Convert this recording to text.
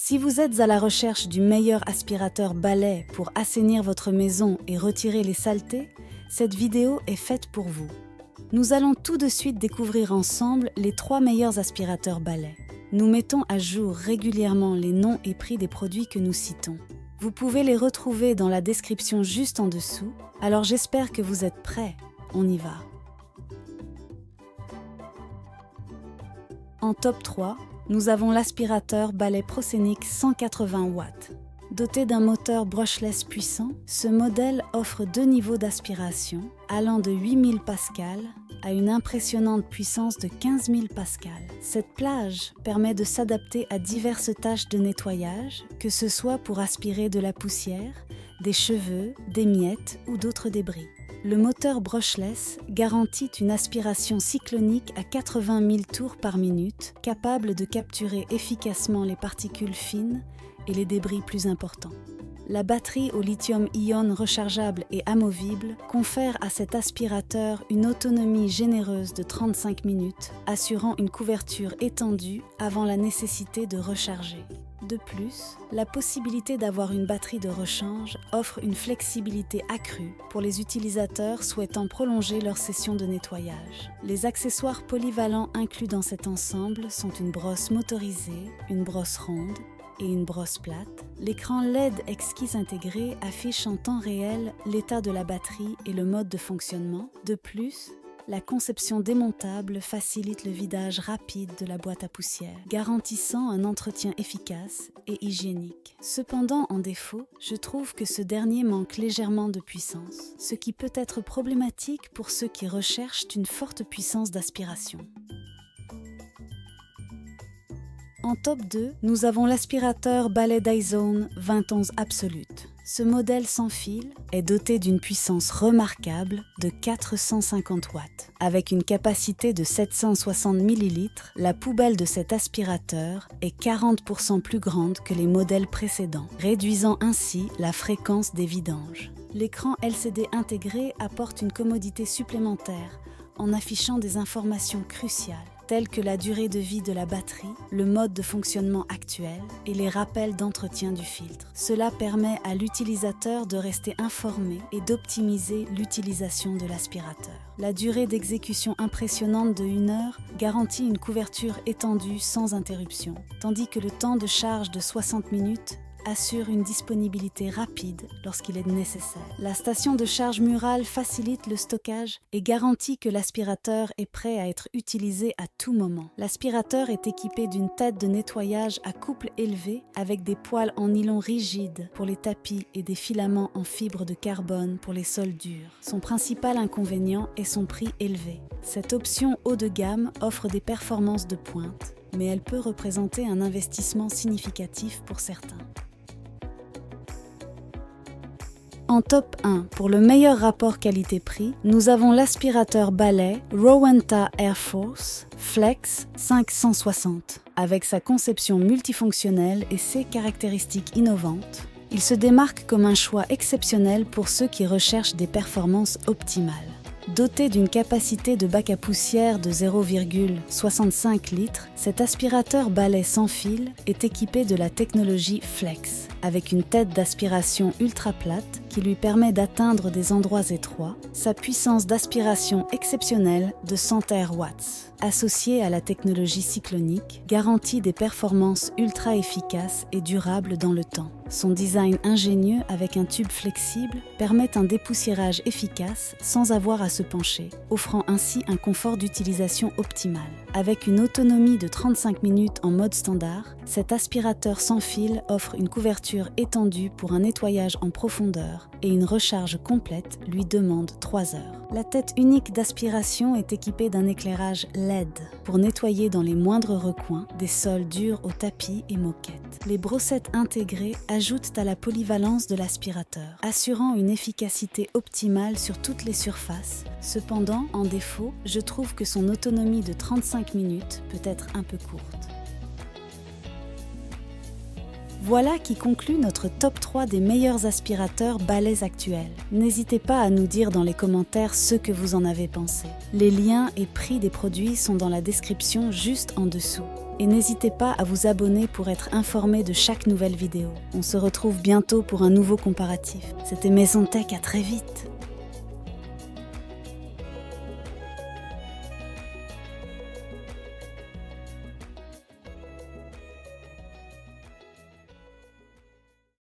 Si vous êtes à la recherche du meilleur aspirateur balai pour assainir votre maison et retirer les saletés, cette vidéo est faite pour vous. Nous allons tout de suite découvrir ensemble les 3 meilleurs aspirateurs balai. Nous mettons à jour régulièrement les noms et prix des produits que nous citons. Vous pouvez les retrouver dans la description juste en dessous, alors j'espère que vous êtes prêts. On y va. En top 3, nous avons l'aspirateur balai Proscenic 180 watts. Doté d'un moteur brushless puissant, ce modèle offre 2 niveaux d'aspiration allant de 8000 pascal à une impressionnante puissance de 15 000 pascal. Cette plage permet de s'adapter à diverses tâches de nettoyage, que ce soit pour aspirer de la poussière, des cheveux, des miettes ou d'autres débris. Le moteur brushless garantit une aspiration cyclonique à 80 000 tours par minute, capable de capturer efficacement les particules fines et les débris plus importants. La batterie au lithium-ion rechargeable et amovible confère à cet aspirateur une autonomie généreuse de 35 minutes, assurant une couverture étendue avant la nécessité de recharger. De plus, la possibilité d'avoir une batterie de rechange offre une flexibilité accrue pour les utilisateurs souhaitant prolonger leur session de nettoyage. Les accessoires polyvalents inclus dans cet ensemble sont une brosse motorisée, une brosse ronde et une brosse plate. L'écran LED exquis intégré affiche en temps réel l'état de la batterie et le mode de fonctionnement. De plus, la conception démontable facilite le vidage rapide de la boîte à poussière, garantissant un entretien efficace et hygiénique. Cependant, en défaut, je trouve que ce dernier manque légèrement de puissance, ce qui peut être problématique pour ceux qui recherchent une forte puissance d'aspiration. En top 2, nous avons l'aspirateur balai Dyzone 2011 Absolute. Ce modèle sans fil est doté d'une puissance remarquable de 450 watts. Avec une capacité de 760 ml, la poubelle de cet aspirateur est 40% plus grande que les modèles précédents, réduisant ainsi la fréquence des vidanges. L'écran LCD intégré apporte une commodité supplémentaire en affichant des informations cruciales, telles que la durée de vie de la batterie, le mode de fonctionnement actuel et les rappels d'entretien du filtre. Cela permet à l'utilisateur de rester informé et d'optimiser l'utilisation de l'aspirateur. La durée d'exécution impressionnante de 1 heure garantit une couverture étendue sans interruption, tandis que le temps de charge de 60 minutes assure une disponibilité rapide lorsqu'il est nécessaire. La station de charge murale facilite le stockage et garantit que l'aspirateur est prêt à être utilisé à tout moment. L'aspirateur est équipé d'une tête de nettoyage à couple élevé avec des poils en nylon rigide pour les tapis et des filaments en fibre de carbone pour les sols durs. Son principal inconvénient est son prix élevé. Cette option haut de gamme offre des performances de pointe, mais elle peut représenter un investissement significatif pour certains. En top 1, pour le meilleur rapport qualité-prix, nous avons l'aspirateur balai Rowenta Air Force Flex 560. Avec sa conception multifonctionnelle et ses caractéristiques innovantes, il se démarque comme un choix exceptionnel pour ceux qui recherchent des performances optimales. Doté d'une capacité de bac à poussière de 0,65 litres, cet aspirateur balai sans fil est équipé de la technologie Flex, avec une tête d'aspiration ultra plate qui lui permet d'atteindre des endroits étroits, sa puissance d'aspiration exceptionnelle de 100 watts, associée à la technologie cyclonique, garantit des performances ultra efficaces et durables dans le temps. Son design ingénieux avec un tube flexible permet un dépoussiérage efficace sans avoir à se pencher, offrant ainsi un confort d'utilisation optimal. Avec une autonomie de 35 minutes en mode standard, cet aspirateur sans fil offre une couverture étendue pour un nettoyage en profondeur et une recharge complète lui demande 3 heures. La tête unique d'aspiration est équipée d'un éclairage LED pour nettoyer dans les moindres recoins des sols durs aux tapis et moquettes. Les brossettes intégrées ajoutent à la polyvalence de l'aspirateur, assurant une efficacité optimale sur toutes les surfaces. Cependant, en défaut, je trouve que son autonomie de 35 minutes peut être un peu courte. Voilà qui conclut notre top 3 des meilleurs aspirateurs balais actuels. N'hésitez pas à nous dire dans les commentaires ce que vous en avez pensé. Les liens et prix des produits sont dans la description juste en dessous. Et n'hésitez pas à vous abonner pour être informé de chaque nouvelle vidéo. On se retrouve bientôt pour un nouveau comparatif. C'était Maison Tech, à très vite.